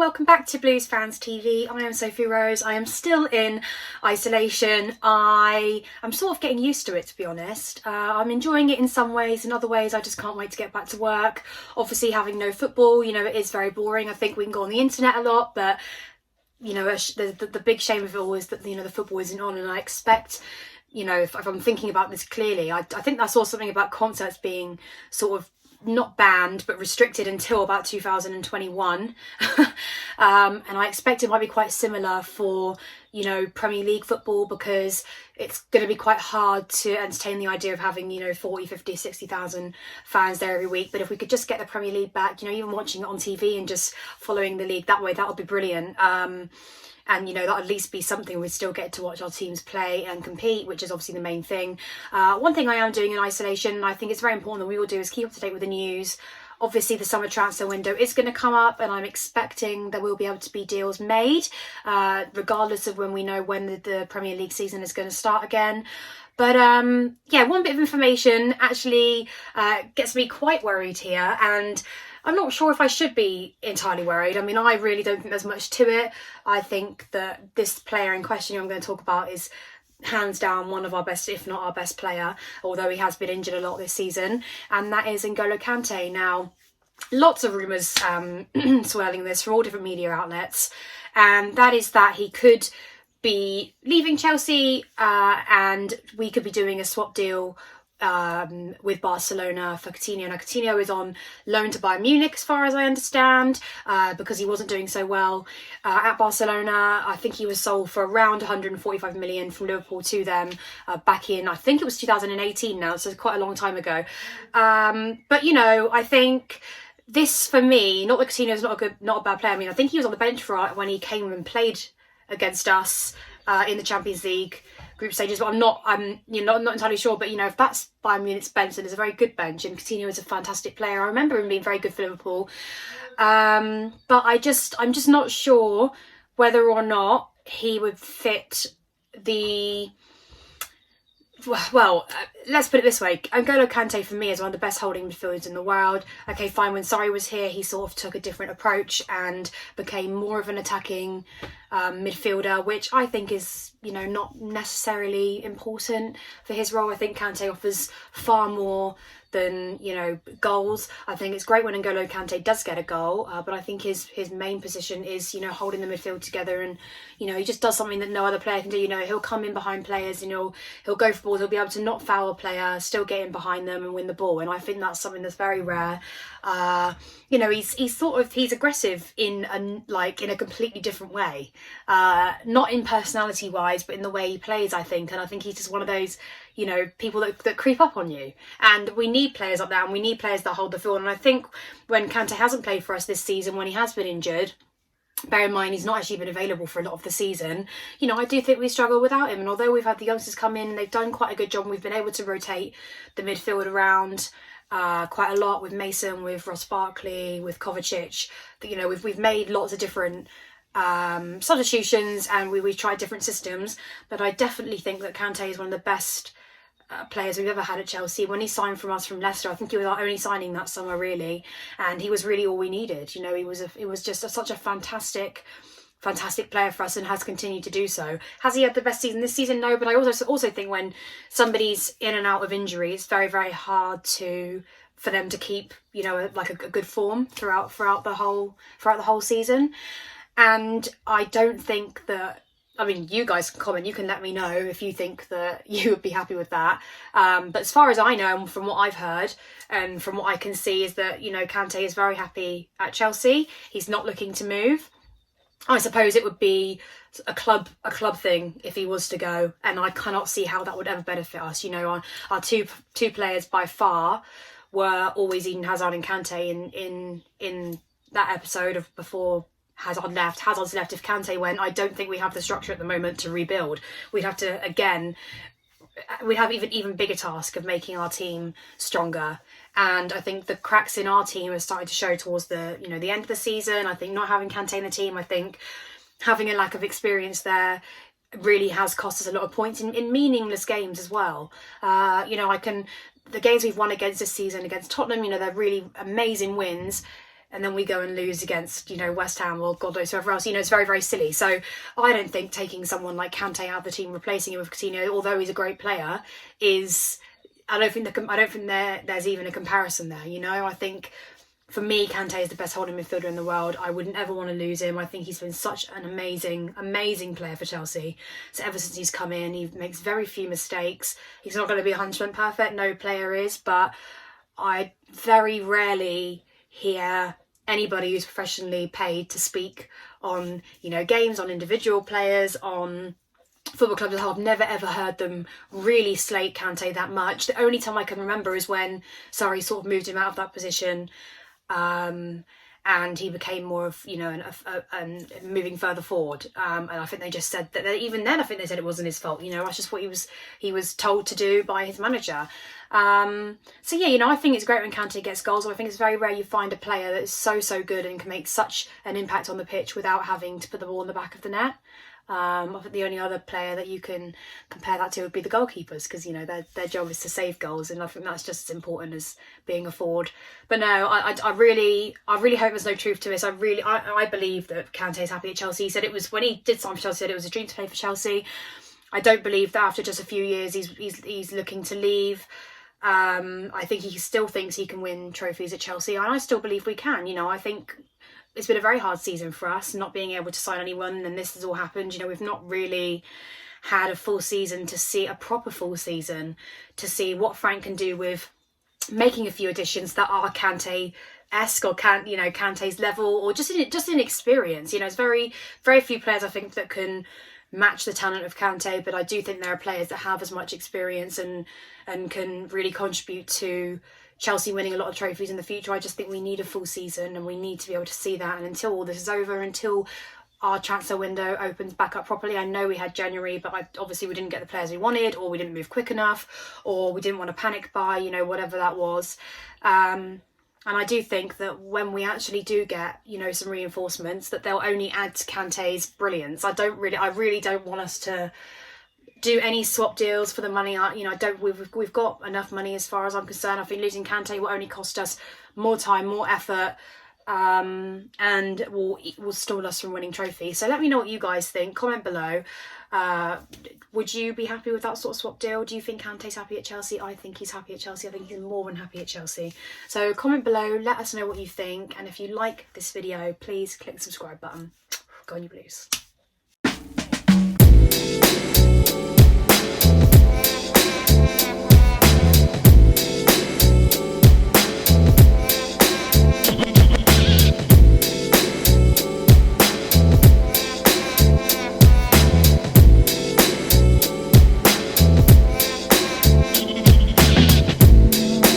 welcome back to Blues Fans TV. I am Sophie Rose. I am still in isolation. I'm sort of getting used to it, to be honest. I'm enjoying it in some ways, in other ways I just can't wait to get back to work. Obviously having no football, it is very boring. I think we can go on the internet a lot, but the big shame of it all is that the football isn't on, and I expect, if I'm thinking about this clearly, I think I saw something about concerts being sort of not banned but restricted until about 2021 and I expect it might be quite similar for Premier League football, because it's going to be quite hard to entertain the idea of having 40, 50, 60,000 fans there every week. But if we could just get the Premier League back, even watching it on TV and just following the league that way, that would be brilliant. And that'll at least be something we'd still get to watch our teams play and compete, which is obviously the main thing. One thing I am doing in isolation, and I think it's very important that we all do, is keep up to date with the news. Obviously the summer transfer window is going to come up, and I'm expecting there will be able to be deals made, regardless of when we know when the Premier League season is going to start again. But one bit of information actually gets me quite worried here, and I'm not sure if I should be entirely worried. I mean, I really don't think there's much to it. I think that this player in question I'm going to talk about is hands down one of our best, if not our best player, although he has been injured a lot this season, and that is N'Golo Kante. Now, lots of rumours swirling this from all different media outlets, and that is that he could be leaving Chelsea and we could be doing a swap deal with Barcelona for Coutinho. Now, Coutinho is on loan to Bayern Munich, as far as I understand, because he wasn't doing so well at Barcelona. I think he was sold for around 145 million from Liverpool to them back in, I think it was 2018 now, so quite a long time ago. But I think this, for me, not that Coutinho's not a bad player. I mean, I think he was on the bench for when he came and played against us in the Champions League group stages, but I'm not entirely sure. But if that's Bayern Munich's bench, then it's a very good bench, and Coutinho is a fantastic player. I remember him being very good for Liverpool, but I'm just not sure whether or not he would fit the. Well, let's put it this way. N'Golo Kante, for me, is one of the best holding midfielders in the world. Okay, fine, when Sarri was here, he sort of took a different approach and became more of an attacking midfielder, which I think is, not necessarily important for his role. I think Kante offers far more than, goals. I think it's great when N'Golo Kante does get a goal, but I think his main position is, holding the midfield together, and, he just does something that no other player can do. He'll come in behind players and he'll go for balls, he'll be able to not foul a player, still get in behind them and win the ball, and I think that's something that's very rare. He's aggressive in a completely different way, not in personality wise, but in the way he plays, I think. And I think he's just one of those people that creep up on you, and we need players like that, and we need players that hold the field. And I think when Kante hasn't played for us this season, when he has been injured, bear in mind he's not actually been available for a lot of the season, I do think we struggle without him. And although we've had the youngsters come in and they've done quite a good job, and we've been able to rotate the midfield around quite a lot with Mason, with Ross Barkley, with Kovacic, we've made lots of different substitutions, and we've tried different systems. But I definitely think that Kante is one of the best players we've ever had at Chelsea. When he signed from us from Leicester, I think he was our only signing that summer, really, and he was really all we needed. It was just such a fantastic player for us, and has continued to do so. Has he had the best season this season? No, but I also think when somebody's in and out of injury, it's very, very hard for them to keep a good form throughout the whole season. And I don't think that, I mean, you guys can comment, you can let me know if you think that you would be happy with that. But as far as I know, and from what I've heard and from what I can see, is that, Kante is very happy at Chelsea. He's not looking to move. I suppose it would be a club thing if he was to go, and I cannot see how that would ever benefit us. Our two players by far were always Eden Hazard and Kante in that episode of before Hazard's left. If Kante went, I don't think we have the structure at the moment to rebuild. We'd have even bigger task of making our team stronger. And I think the cracks in our team are starting to show towards the end of the season. I think not having Kante in the team, I think having a lack of experience there really has cost us a lot of points in meaningless games as well. The games we've won against this season against Tottenham, they're really amazing wins. and then we go and lose against, you know, West Ham or God knows whoever else. You know, it's very, very silly. So I don't think taking someone like Kante out of the team, replacing him with Coutinho, although he's a great player, is... I don't think there's even a comparison there. You know, I think for me, Kante is the best holding midfielder in the world. I wouldn't ever want to lose him. I think he's been such an amazing player for Chelsea. So ever since he's come in, he makes very few mistakes. He's not going to be 100% perfect. No player is, but I very rarely hear anybody who's professionally paid to speak on, you know, games, on individual players, on football clubs as a whole. I've never ever heard them really slate Kante that much. The only time I can remember is when Sarri sort of moved him out of that position, and he became more of, you know, and moving further forward. And I think they just said that even then, I think they said it wasn't his fault. You know, that's just what he was told to do by his manager. So yeah, you know, I think it's great when Kante gets goals. I think it's very rare you find a player that is so good and can make such an impact on the pitch without having to put the ball in the back of the net. I think the only other player that you can compare that to would be the goalkeepers, because, you know, their job is to save goals, and I think that's just as important as being a forward. But no, I really hope there's no truth to this. I believe that Kante's happy at Chelsea. He said it was, when he did sign for Chelsea, he said it was a dream to play for Chelsea. I don't believe that after just a few years he's looking to leave. I think he still thinks he can win trophies at Chelsea, and I still believe we can. You know, I think it's been a very hard season for us, not being able to sign anyone, and this has all happened. You know, we've not really had a full season to see, a proper full season, to see what Frank can do with making a few additions that are Kante-esque, or Kante's level, or just in experience. You know, it's very few players I think that can match the talent of Kante, but I do think there are players that have as much experience and can really contribute to Chelsea winning a lot of trophies in the future. I just think we need a full season, and we need to be able to see that. And until all this is over, until our transfer window opens back up properly, I know we had January, but obviously we didn't get the players we wanted, or we didn't move quick enough, or we didn't want to panic buy, you know, whatever that was. And I do think that when we actually do get, you know, some reinforcements, that they'll only add to Kante's brilliance. I really don't want us to do any swap deals for the money. You know, we've got enough money as far as I'm concerned. I think losing Kante will only cost us more time, more effort, and will stall us from winning trophies. So let me know what you guys think. Comment below. Would you be happy with that sort of swap deal? Do you think Kante's happy at Chelsea? I think he's happy at Chelsea. I think he's more than happy at Chelsea. So comment below, let us know what you think, and if you like this video, please click the subscribe button. Go on you Blues.